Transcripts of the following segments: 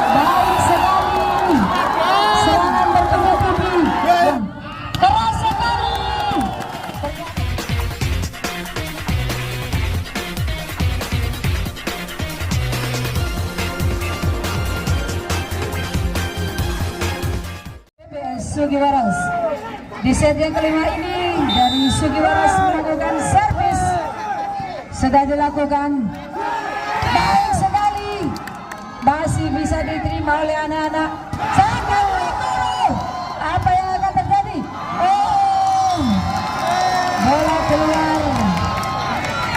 Baik sekali. Serangan bertubi-tubi. Keras sekali. PBS Sugiwaras. Di set yang kelima ini dari Sugiwaras melakukan servis. Sudah dilakukan. Baik sekali. Masih bisa diterima oleh anak-anak. Sekali guru. Apa yang akan terjadi? Oh, bola keluar.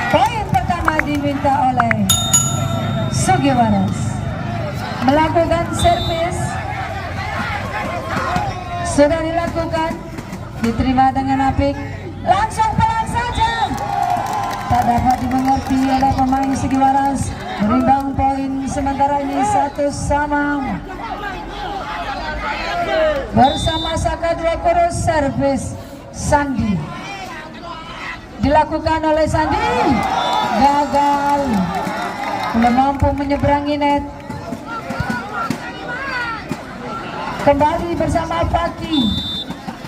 Poin pertama diminta oleh Sugiwaras. Melakukan servis. Sudah dilakukan. Diterima dengan apik. Langsung pelan saja. Tak dapat dimengerti oleh pemain Sugiwaras. Berimbang poin sementara ini 1-1. Bersama Saka Dua Koro servis Sandi. Dilakukan oleh Sandi. Gagal. Belum mampu menyeberangi net. Kembali bersama Paki.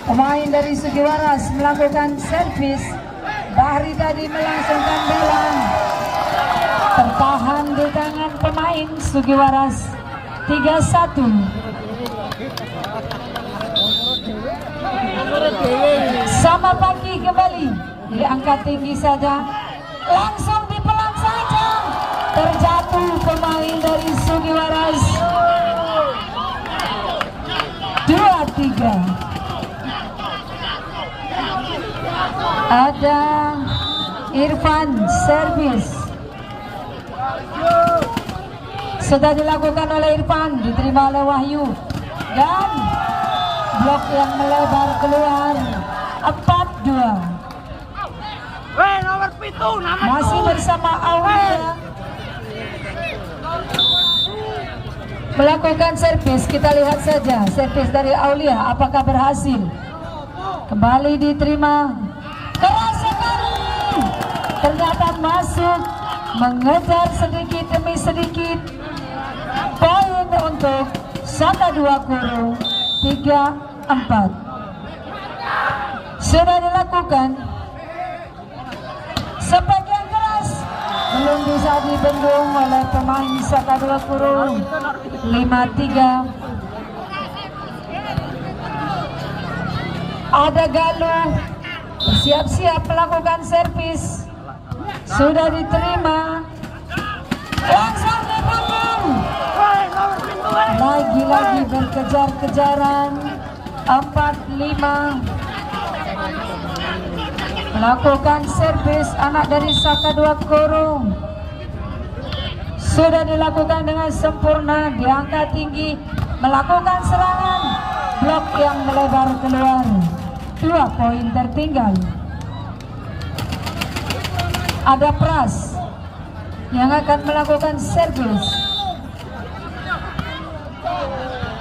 Pemain dari Sugiwaras melakukan servis. Bahri tadi melangsungkan bola. Tertahan di tangan pemain Sugiwaras. 3-1. Sama Paki kembali. Diangkat tinggi saja. Langsung dipelan saja. Terjatuh pemain dari Sugiwaras. 2-3. Ada Irfan servis. Sudah dilakukan oleh Irfan, diterima oleh Wahyu. Dan blok yang melebar keluar. 4-2. Masih bersama Aulia melakukan servis. Kita lihat saja servis dari Aulia apakah berhasil. Kembali diterima. Keras sekali. Ternyata masuk. Mengejar sedikit demi sedikit. Poin untuk Saka Dua Koro. 3-4. Sudah dilakukan. Spek yang keras belum bisa dibendung oleh pemain Saka Dua Koro. 5-3. Ada Galuh siap-siap melakukan servis. Sudah diterima. Langsung dipotong. Lagi-lagi berkejar-kejaran. 4-5. Melakukan servis anak dari Saka Dua Koro. Sudah dilakukan dengan sempurna. Diangkat tinggi. Melakukan serangan. Blok yang melebar keluar. 2 poin tertinggal. Ada Pras yang akan melakukan servis.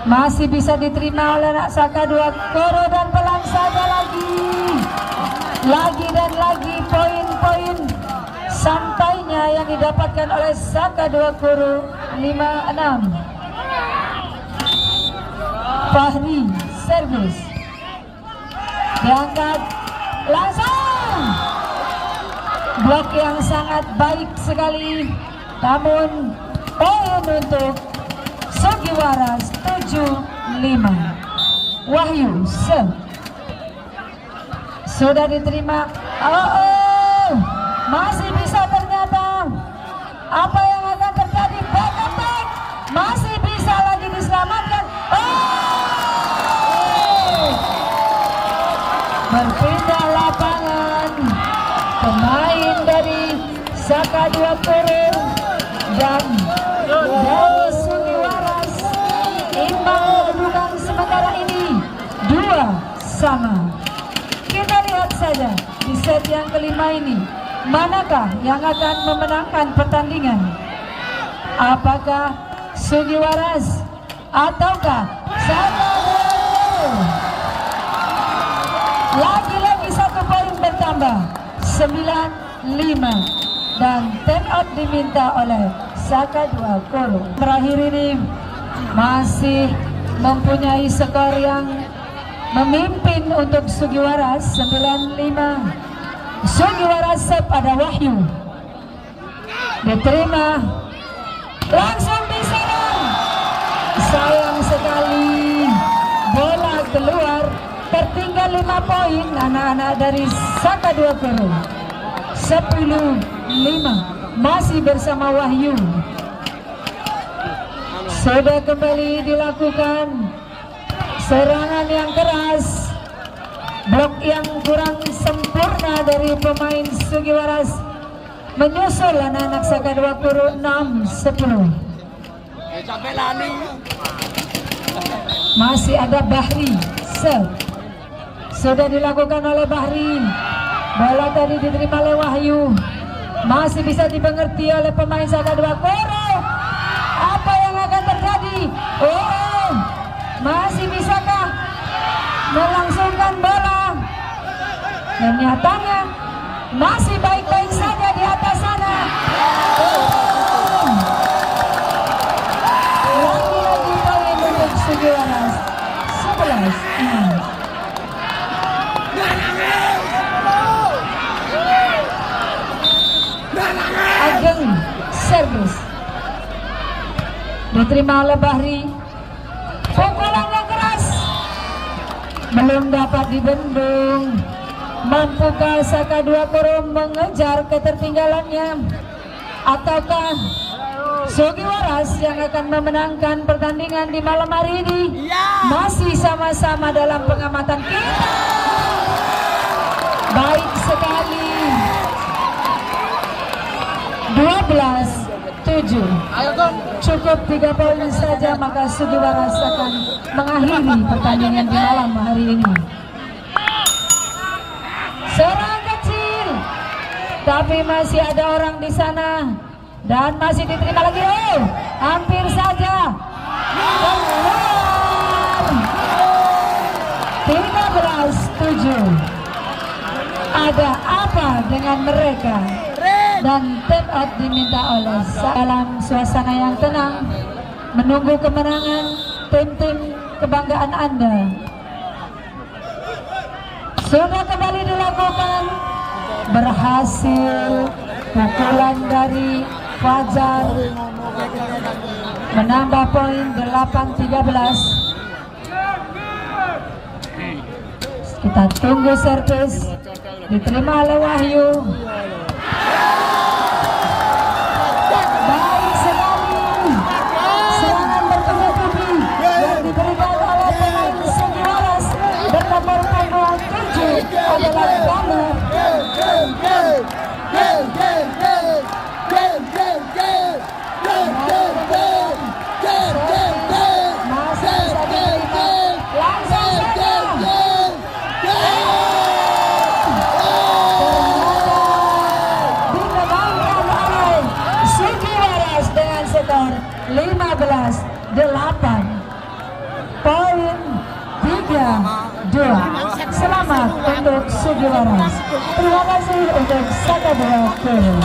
Masih bisa diterima oleh anak Saka Dua Koro dan pelan saja lagi. Lagi dan lagi poin-poin santainya yang didapatkan oleh Saka Dua Koro. 5-6. Fahri servis. Diangkat langsung. Blok yang sangat baik sekali. Namun poin untuk Sugiwaras 7-5. Wahyu sudah diterima. Masih bisa ternyata. Apa yang akan terjadi? Back attack. Masih bisa lagi diselamatkan. Berpindah lapangan pemain dari Saka Dua Koro dan dari Sugiwaras. Imbang kedudukan sementara ini 2-2. Kita lihat saja di set yang kelima ini, manakah yang akan memenangkan pertandingan? Apakah Sugiwaras ataukah Saka Dua Koro? Lagi-lagi 1 poin bertambah. 9-7. 5 dan time out diminta oleh Saka 2 Koro. Terakhir ini masih mempunyai skor yang memimpin untuk Sugiwaras 9-5. Sugiwaras pada Wahyu diterima langsung diserang, sayang sekali bola keluar, tertinggal 5 poin anak-anak dari Saka 2 Koro. 10-5 masih bersama Wahyu. Sudah kembali dilakukan serangan yang keras, blok yang kurang sempurna dari pemain Sugiwaras, menyusul anak-anak Saka 2 Koro 6-10. Masih ada Bahri, sudah dilakukan oleh Bahri. Bola tadi diterima oleh Wahyu, masih bisa dimengerti oleh pemain Saka 2 Koro. Apa yang akan terjadi? Oh, masih bisakah melangsungkan bola? Dan nyatanya masih baik-baik saja di atas sana. Lagi-lagi poin untuk Sugiwaras 11-6. Ageng servis diterima oleh Bahri. Pukulan yang keras belum dapat dibendung. Mampukah Saka 2 Koro mengejar ketertinggalannya, ataukah Sugiwaras yang akan memenangkan pertandingan di malam hari ini? Masih sama-sama dalam pengamatan kita. Baik sekali, 12-7. Cukup 3 poin saja, maka Sugiwaras akan mengakhiri pertandingan di malam hari ini. Serang kecil, tapi masih ada orang di sana dan masih diterima lagi. Oh, hampir saja keluar. 13-7. Ada apa dengan mereka? Dan tap out diminta oleh dalam suasana yang tenang, menunggu kemenangan tim-tim kebanggaan Anda. Sudah kembali dilakukan, berhasil pukulan dari Fajar menambah poin 8-13. Kita tunggu servis diterima oleh Wahyu. Baik sekali serangan bertubi-tubi yang diberikan oleh pemain Sugiwaras bernomor punggung 7 adalah Ganu. Skor 15-8, poin 3-2. Selamat untuk Sugiwaras. Terima kasih untuk Saka 2 Koro.